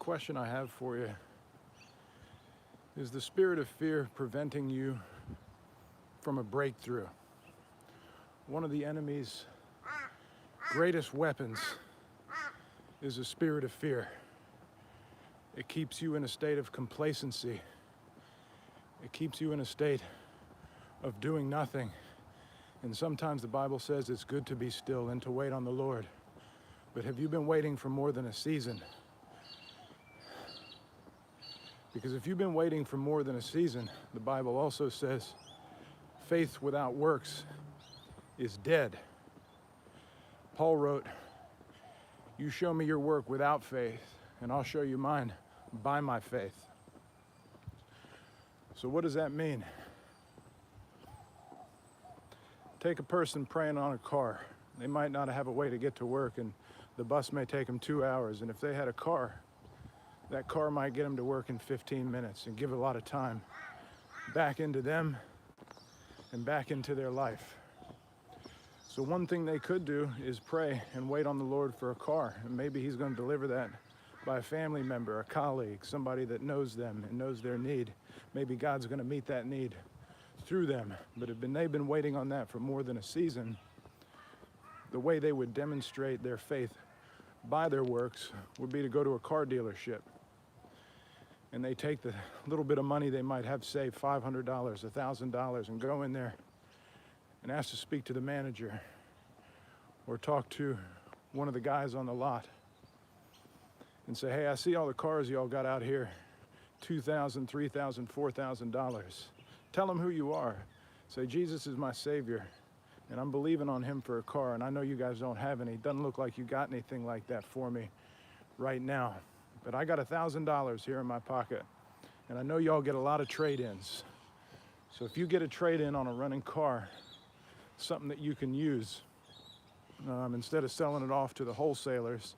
question I have for you is the spirit of fear preventing you from a breakthrough? One of the enemy's greatest weapons is a spirit of fear. It keeps you in a state of complacency. It keeps you in a state of doing nothing. And sometimes the Bible says it's good to be still and to wait on the Lord. But have you been waiting for more than a season? Because if you've been waiting for more than a season, the Bible also says faith without works is dead. Paul wrote, "You show me your work without faith, and I'll show you mine by my faith." So what does that mean? Take a person praying on a car. They might not have a way to get to work, and the bus may take them 2 hours. And if they had a car, that car might get them to work in 15 minutes and give a lot of time back into them and back into their life. So one thing they could do is pray and wait on the Lord for a car. And maybe he's going to deliver that by a family member, a colleague, somebody that knows them and knows their need. Maybe God's going to meet that need through them. But if they've been waiting on that for more than a season, the way they would demonstrate their faith by their works would be to go to a car dealership. And they take the little bit of money they might have saved, $500, $1,000, and go in there and ask to speak to the manager or talk to one of the guys on the lot and say, "Hey, I see all the cars y'all got out here, $2,000, $3,000, $4,000. Tell them who you are. Say, Jesus is my Savior, and I'm believing on him for a car, and I know you guys don't have any. It doesn't look like you got anything like that for me right now. But I got $1,000 here in my pocket, and I know y'all get a lot of trade-ins. So if you get a trade-in on a running car, something that you can use, instead of selling it off to the wholesalers,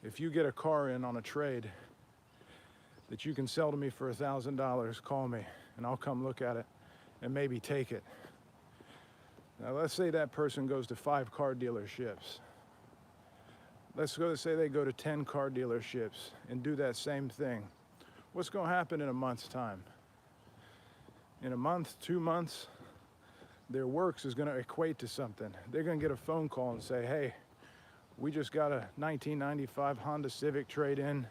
if you get a car in on a trade that you can sell to me for $1,000, call me, and I'll come look at it and maybe take it." Now let's say that person goes to 5 car dealerships. Let's say they go to 10 car dealerships and do that same thing. What's going to happen in a month's time? In a month, 2 months, their works is going to equate to something. They're going to get a phone call and say, "Hey, we just got a 1995 Honda Civic trade-in.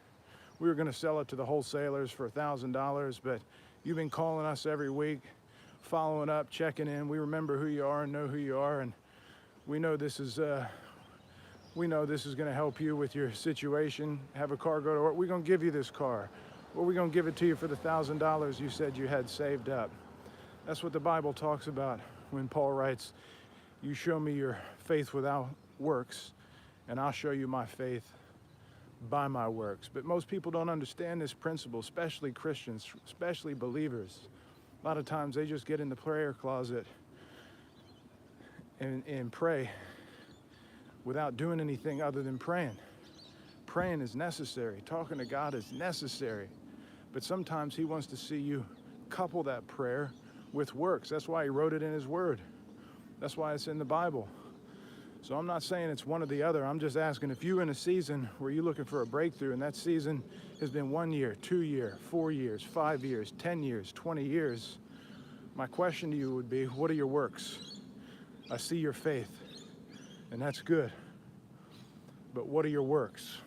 We were going to sell it to the wholesalers for $1,000, but you've been calling us every week, following up, checking in. We remember who you are and know who you are, and we know this is going to help you with your situation. Have a car go to work. We're going to give you this car, or we're going to give it to you for the $1,000 you said you had saved up." That's what the Bible talks about when Paul writes, "You show me your faith without works, and I'll show you my faith by my works." But most people don't understand this principle, especially Christians, especially believers. A lot of times they just get in the prayer closet and pray without doing anything other than praying. Praying is necessary. Talking to God is necessary. But sometimes he wants to see you couple that prayer with works. That's why he wrote it in his word. That's why it's in the Bible. So I'm not saying it's one or the other. I'm just asking, if you're in a season where you're looking for a breakthrough, and that season has been 1 year, 2 years, 4 years, 5 years, 10 years, 20 years, my question to you would be, what are your works? I see your faith, and that's good. But what are your works?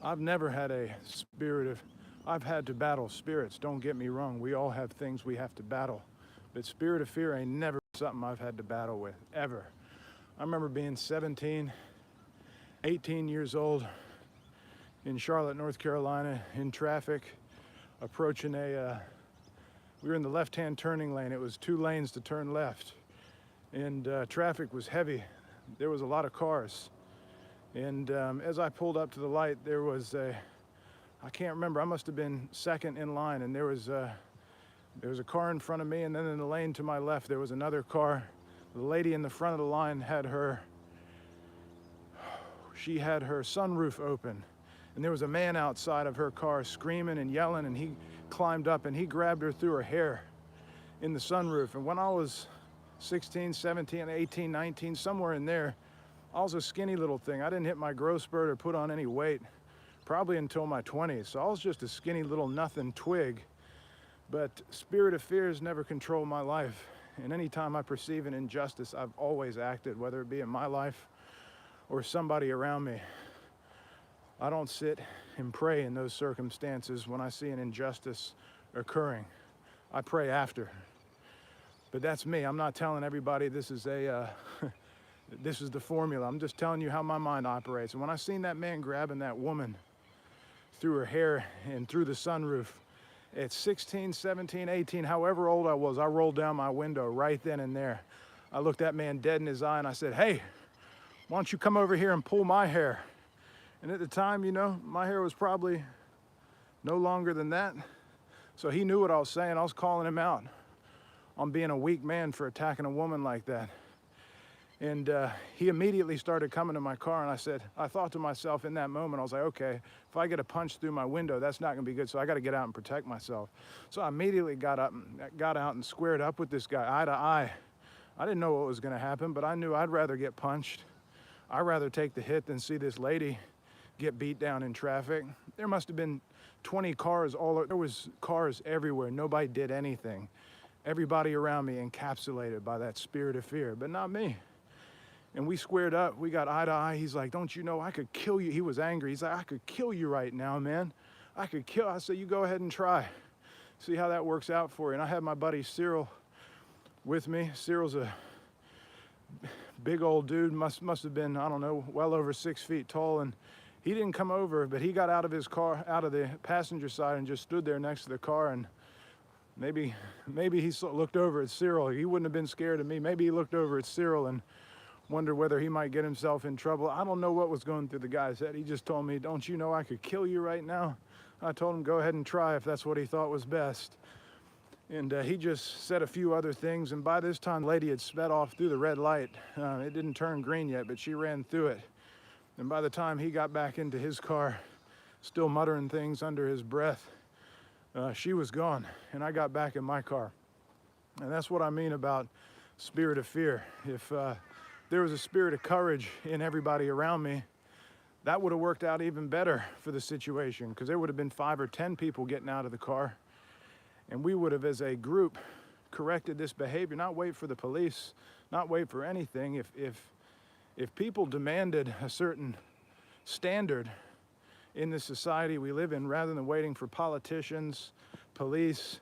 I've never had I've had to battle spirits, don't get me wrong. We all have things we have to battle. But spirit of fear ain't never something I've had to battle with, ever. I remember being 17, 18 years old in Charlotte, North Carolina, in traffic, approaching we were in the left-hand turning lane. It was 2 lanes to turn left. And traffic was heavy. There was a lot of cars. And as I pulled up to the light, there was I can't remember, I must have been second in line, and there was a car in front of me, and then in the lane to my left, there was another car. The lady in the front of the line had her sunroof open, and there was a man outside of her car screaming and yelling, and he climbed up and he grabbed her through her hair in the sunroof. And when I was 16, 17, 18, 19, somewhere in there. I was a skinny little thing. I didn't hit my growth spurt or put on any weight probably until my 20s. So I was just a skinny little nothing twig. But spirit of fear has never controlled my life. And anytime I perceive an injustice, I've always acted, whether it be in my life or somebody around me. I don't sit and pray in those circumstances when I see an injustice occurring. I pray after. But that's me. I'm not telling everybody this is this is the formula. I'm just telling you how my mind operates. And when I seen that man grabbing that woman through her hair and through the sunroof, at 16, 17, 18, however old I was, I rolled down my window right then and there. I looked that man dead in his eye and I said, "Hey, why don't you come over here and pull my hair?" And at the time, you know, my hair was probably no longer than that. So he knew what I was saying. I was calling him out on being a weak man for attacking a woman like that. And he immediately started coming to my car, and I thought to myself in that moment, I was like, okay, if I get a punch through my window, that's not gonna be good, so I gotta get out and protect myself. So I immediately got out and squared up with this guy, eye to eye. I didn't know what was gonna happen, but I knew I'd rather get punched. I'd rather take the hit than see this lady get beat down in traffic. There must have been 20 cars there was cars everywhere. Nobody did anything. Everybody around me encapsulated by that spirit of fear, but not me. And we squared up, we got eye to eye. He's like, "Don't you know I could kill you?" He was angry. He's like, "I could kill you right now, man. I said, "You go ahead and try. See how that works out for you." And I had my buddy Cyril with me. Cyril's a big old dude, must have been, I don't know, well over 6 feet tall. And he didn't come over, but he got out of his car, out of the passenger side, and just stood there next to the car. And maybe he looked over at Cyril. He wouldn't have been scared of me. Maybe he looked over at Cyril and wondered whether he might get himself in trouble. I don't know what was going through the guy's head. He just told me, "Don't you know I could kill you right now?" I told him, go ahead and try if that's what he thought was best. And he just said a few other things. And by this time, the lady had sped off through the red light. It didn't turn green yet, but she ran through it. And by the time he got back into his car, still muttering things under his breath, she was gone. And I got back in my car. And that's what I mean about spirit of fear. If there was a spirit of courage in everybody around me, that would have worked out even better for the situation, because there would have been 5 or 10 people getting out of the car, and we would have, as a group, corrected this behavior, not wait for the police, not wait for anything. If people demanded a certain standard in the society we live in, rather than waiting for politicians, police,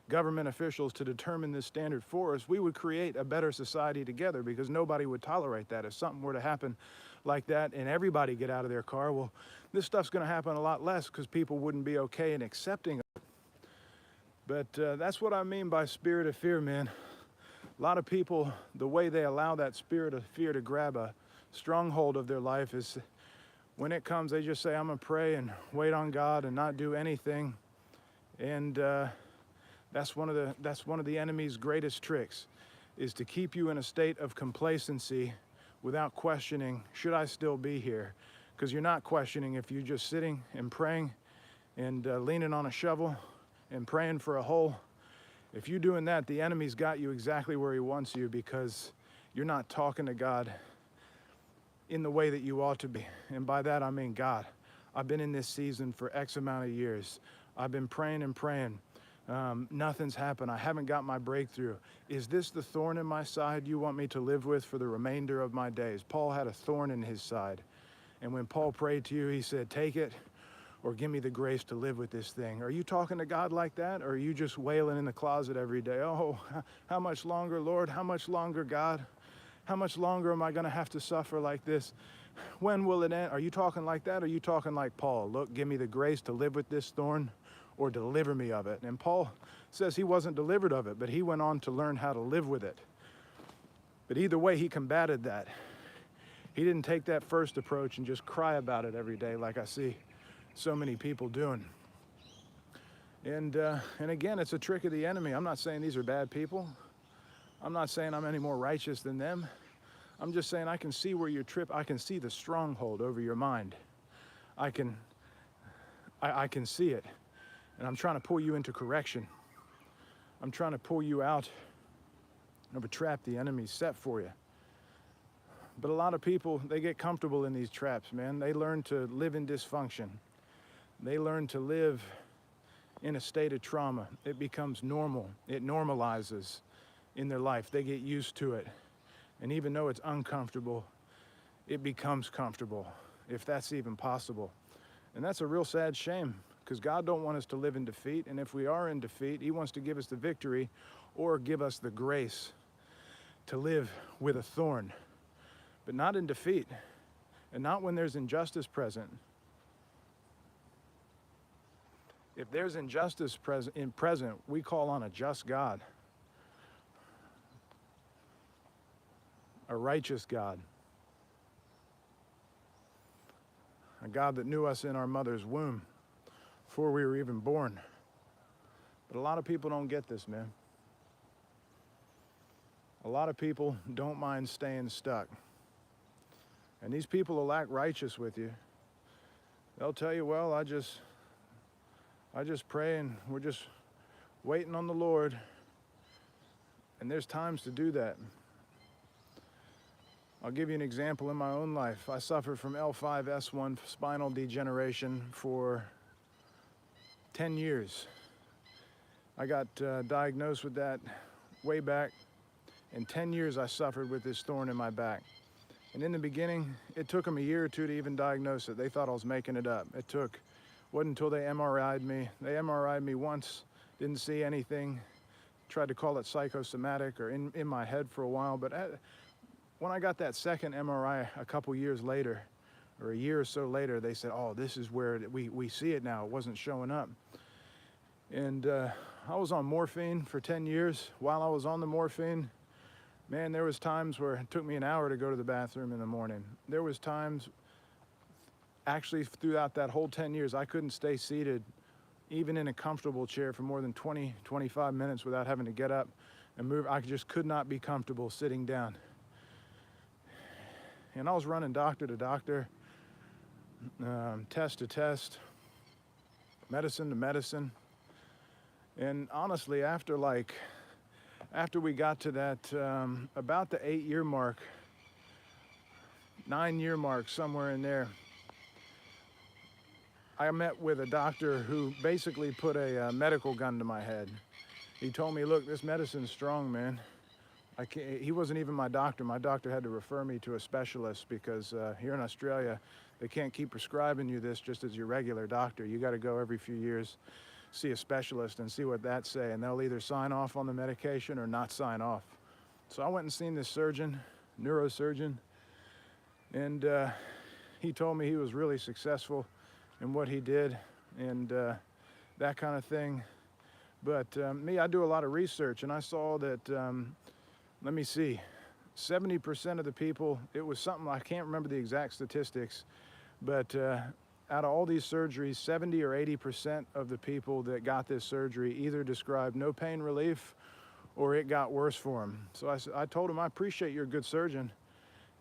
government officials to determine this standard for us, we would create a better society together, because nobody would tolerate that. If something were to happen like that and everybody get out of their car, well, this stuff's going to happen a lot less, because people wouldn't be okay in accepting it. But that's what I mean by spirit of fear, man. A lot of people, the way they allow that spirit of fear to grab a stronghold of their life is when it comes, they just say, "I'm going to pray and wait on God and not do anything." And that's one of the enemy's greatest tricks, is to keep you in a state of complacency without questioning, should I still be here? Because you're not questioning if you're just sitting and praying and leaning on a shovel and praying for a hole. If you're doing that, the enemy's got you exactly where he wants you, because you're not talking to God in the way that you ought to be. And by that, I mean, God, I've been in this season for X amount of years. I've been praying and praying. Nothing's happened. I haven't got my breakthrough. Is this the thorn in my side you want me to live with for the remainder of my days? Paul had a thorn in his side. And when Paul prayed to you, he said, "Take it, or give me the grace to live with this thing." Are you talking to God like that? Or are you just wailing in the closet every day? "Oh, how much longer, Lord? How much longer, God? How much longer am I going to have to suffer like this? When will it end?" Are you talking like that? Or are you talking like Paul? "Look, give me the grace to live with this thorn, or deliver me of it." And Paul says he wasn't delivered of it, but he went on to learn how to live with it. But either way, he combated that. He didn't take that first approach and just cry about it every day like I see so many people doing. And again, it's a trick of the enemy. I'm not saying these are bad people. I'm not saying I'm any more righteous than them. I'm just saying I can see where you're tripping. I can see the stronghold over your mind. I can see it. And I'm trying to pull you into correction. I'm trying to pull you out of a trap the enemy set for you. But a lot of people, they get comfortable in these traps, man. They learn to live in dysfunction. They learn to live in a state of trauma. It becomes normal. It normalizes in their life. They get used to it. And even though it's uncomfortable, it becomes comfortable, if that's even possible. And that's a real sad shame, because God don't want us to live in defeat. And if we are in defeat, he wants to give us the victory or give us the grace to live with a thorn, but not in defeat, and not when there's injustice present. If there's injustice present, we call on a just God, a righteous God, a God that knew us in our mother's womb before we were even born. But a lot of people don't get this, man. A lot of people don't mind staying stuck. And these people will act righteous with you. They'll tell you, well, I just pray and we're just waiting on the Lord. And there's times to do that. I'll give you an example in my own life. I suffered from L5-S1 spinal degeneration for 10 years. I got diagnosed with that way back. In 10 years, I suffered with this thorn in my back. And in the beginning, it took them a year or two to even diagnose it. They thought I was making it up. Wasn't until they MRI'd me. They MRI'd me once, didn't see anything. Tried to call it psychosomatic or in my head for a while. But when I got that second MRI a couple years later, or a year or so later, they said, oh, this is where we see it now. It wasn't showing up. And I was on morphine for 10 years. While I was on the morphine, man, there was times where it took me an hour to go to the bathroom in the morning. There was times, actually throughout that whole 10 years, I couldn't stay seated, even in a comfortable chair, for more than 20, 25 minutes without having to get up and move. I just could not be comfortable sitting down. And I was running doctor to doctor, test to test, medicine to medicine. And honestly, after we got to that, about the 8-year mark, 9-year mark, somewhere in there, I met with a doctor who basically put a medical gun to my head. He told me, look, this medicine's strong, man. He wasn't even my doctor. My doctor had to refer me to a specialist because here in Australia, they can't keep prescribing you this just as your regular doctor. You got to go every few years, see a specialist and see what that say, and they'll either sign off on the medication or not sign off. So I went and seen this surgeon, neurosurgeon, and he told me he was really successful in what he did and that kind of thing. But me, I do a lot of research, and I saw that, let me see, 70% of the people, it was something, I can't remember the exact statistics, but out of all these surgeries, 70 or 80% of the people that got this surgery either described no pain relief or it got worse for them. So I told him, I appreciate you're a good surgeon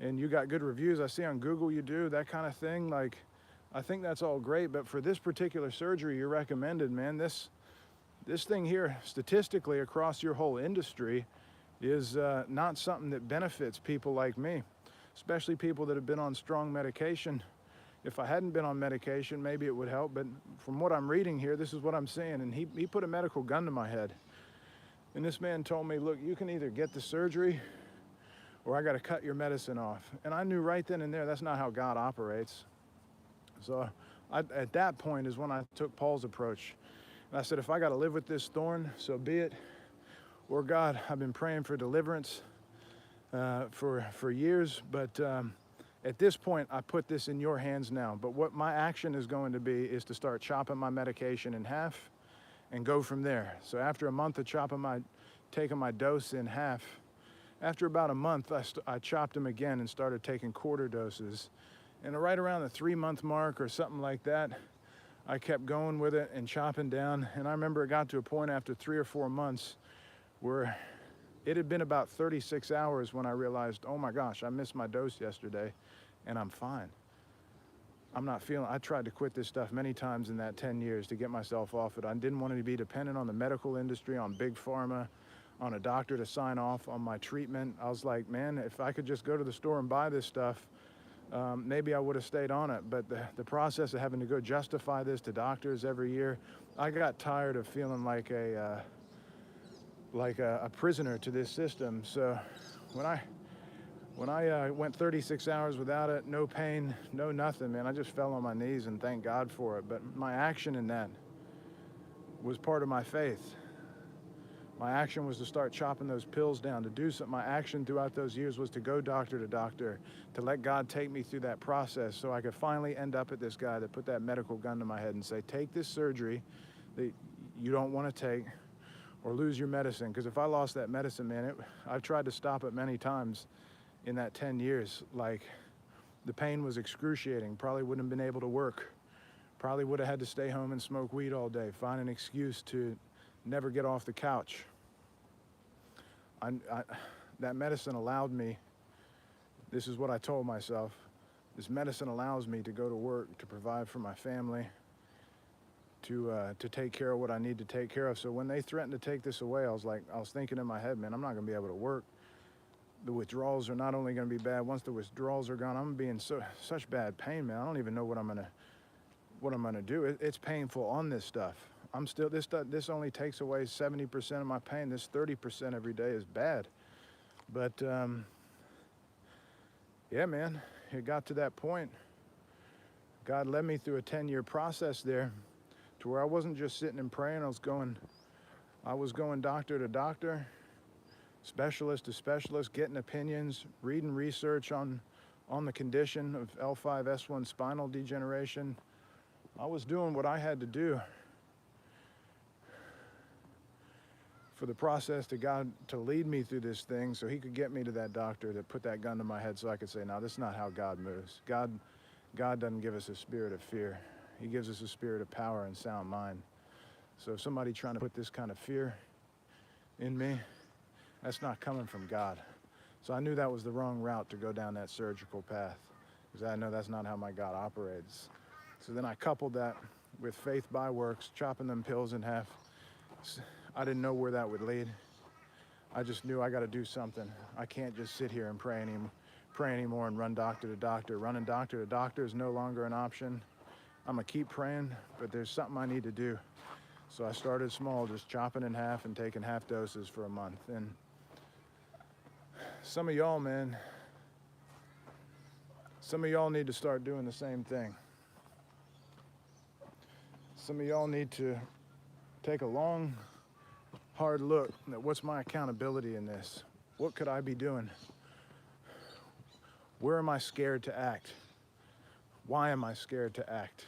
and you got good reviews. I see on Google you do that kind of thing. Like, I think that's all great, but for this particular surgery you recommended, man, this thing here, statistically across your whole industry, is not something that benefits people like me, especially people that have been on strong medication. If I hadn't been on medication, maybe it would help, but from what I'm reading here, this is what I'm seeing. And he put a medical gun to my head. And this man told me, look, you can either get the surgery or I got to cut your medicine off. And I knew right then and there, that's not how God operates. So at that point is when I took Paul's approach. And I said, if I got to live with this thorn, so be it. Or God, I've been praying for deliverance for years, but at this point, I put this in your hands now. But what my action is going to be is to start chopping my medication in half and go from there. So after a month of taking my dose in half, after about a month, I chopped them again and started taking quarter doses. And right around the 3-month mark or something like that, I kept going with it and chopping down. And I remember it got to a point after 3 or 4 months where it had been about 36 hours when I realized, oh my gosh, I missed my dose yesterday and I'm fine. I tried to quit this stuff many times in that 10 years to get myself off it. I didn't want to be dependent on the medical industry, on big pharma, on a doctor to sign off on my treatment. I was like, man, if I could just go to the store and buy this stuff, maybe I would have stayed on it. But the process of having to go justify this to doctors every year, I got tired of feeling like a prisoner to this system. So when I went 36 hours without it, no pain, no nothing, man, I just fell on my knees and thanked God for it. But my action in that was part of my faith. My action was to start chopping those pills down, to do something. My action throughout those years was to go doctor to doctor, to let God take me through that process so I could finally end up at this guy that put that medical gun to my head and say, take this surgery that you don't want to take or lose your medicine. Because if I lost that medicine, man, I've tried to stop it many times in that 10 years. Like, the pain was excruciating, probably wouldn't have been able to work, probably would have had to stay home and smoke weed all day, find an excuse to never get off the couch. That medicine allowed me, this is what I told myself, this medicine allows me to go to work, to provide for my family, to take care of what I need to take care of. So when they threatened to take this away, I was thinking in my head, man, I'm not gonna be able to work. The withdrawals are not only gonna be bad, once the withdrawals are gone, I'm gonna be in such bad pain, man. I don't even know what I'm gonna do. It's painful on this stuff. This only takes away 70% of my pain. This 30% every day is bad. But yeah, man, it got to that point. God led me through a 10-year process there to where I wasn't just sitting and praying. I was going doctor to doctor, specialist to specialist, getting opinions, reading research on the condition of L5-S1 spinal degeneration. I was doing what I had to do for the process to God to lead me through this thing so he could get me to that doctor that put that gun to my head so I could say, no, this is not how God moves. God doesn't give us a spirit of fear. He gives us a spirit of power and sound mind. So if somebody trying to put this kind of fear in me, that's not coming from God. So I knew that was the wrong route to go down that surgical path, because I know that's not how my God operates. So then I coupled that with faith by works, chopping them pills in half. I didn't know where that would lead. I just knew I got to do something. I can't just sit here and pray anymore and run doctor to doctor. Running doctor to doctor is no longer an option. I'm gonna keep praying, but there's something I need to do. So I started small, just chopping in half and taking half doses for a month. And some of y'all, man, some of y'all need to start doing the same thing. Some of y'all need to take a long, hard look at what's my accountability in this? What could I be doing? Where am I scared to act? Why am I scared to act?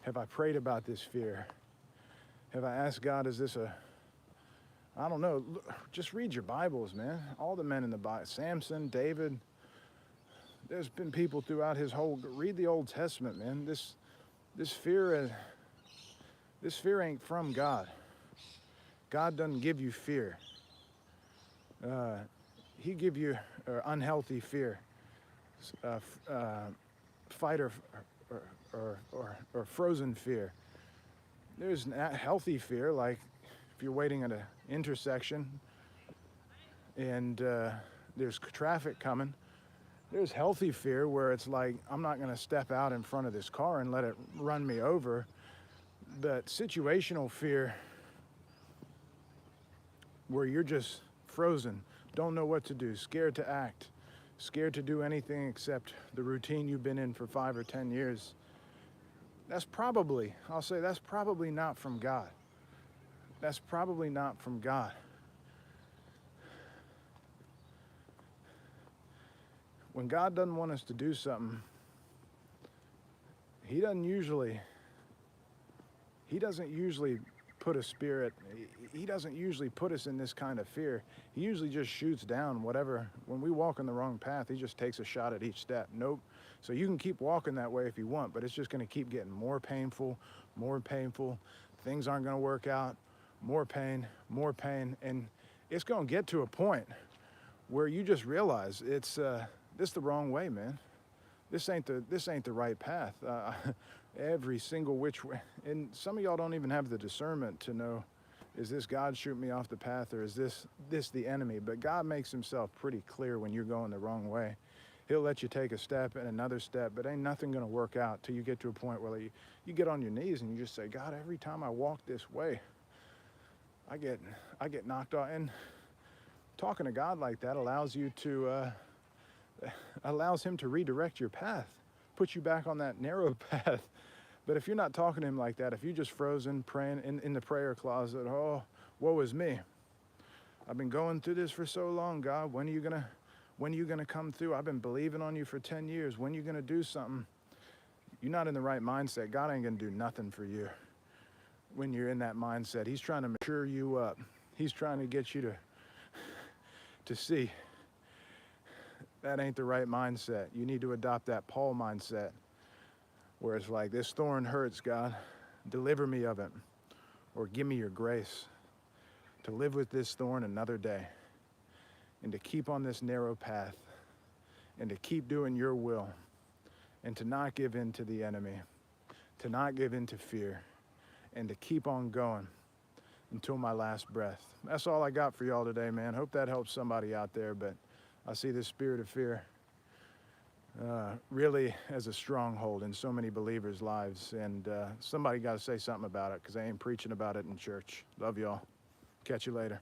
Have I prayed about this fear? Have I asked God, is this I don't know, just read your Bibles, man. All the men in the Bible, Samson, David, there's been people throughout read the Old Testament, man. This fear ain't from God. God doesn't give you fear. He give you unhealthy fear, fight or frozen fear. There's healthy fear, like if you're waiting at an intersection and there's traffic coming. There's healthy fear where it's like, I'm not going to step out in front of this car and let it run me over. But situational fear, where you're just frozen, don't know what to do, scared to act, scared to do anything except the routine you've been in for 5 or 10 years. That's probably not from God. That's probably not from God. When God doesn't want us to do something, he doesn't usually put a spirit, he doesn't usually put us in this kind of fear. He usually just shoots down whatever. When we walk in the wrong path, he just takes a shot at each step. Nope. So you can keep walking that way if you want, but it's just going to keep getting more painful. Things aren't going to work out. More pain. And it's going to get to a point where you just realize this the wrong way, man. This ain't the right path. Every single which way. And some of y'all don't even have the discernment to know is this God shooting me off the path, or is this the enemy? But God makes himself pretty clear when you're going the wrong way. He'll let you take a step and another step, but ain't nothing going to work out till you get to a point where you get on your knees and you just say, God, every time I walk this way, I get knocked off. And talking to God like that allows you to allows him to redirect your path, put you back on that narrow path. But if you're not talking to him like that, if you're just frozen praying in the prayer closet, oh, woe is me. I've been going through this for so long, God. When are you gonna come through? I've been believing on you for 10 years. When are you gonna do something? You're not in the right mindset. God ain't gonna do nothing for you when you're in that mindset. He's trying to mature you up. He's trying to get you to see that ain't the right mindset. You need to adopt that Paul mindset, where it's like, this thorn hurts, God. Deliver me of it. Or give me your grace to live with this thorn another day, and to keep on this narrow path, and to keep doing your will, and to not give in to the enemy, to not give in to fear, and to keep on going until my last breath. That's all I got for y'all today, man. Hope that helps somebody out there, but I see this spirit of fear really as a stronghold in so many believers' lives, and somebody got to say something about it, because they ain't preaching about it in church. Love y'all. Catch you later.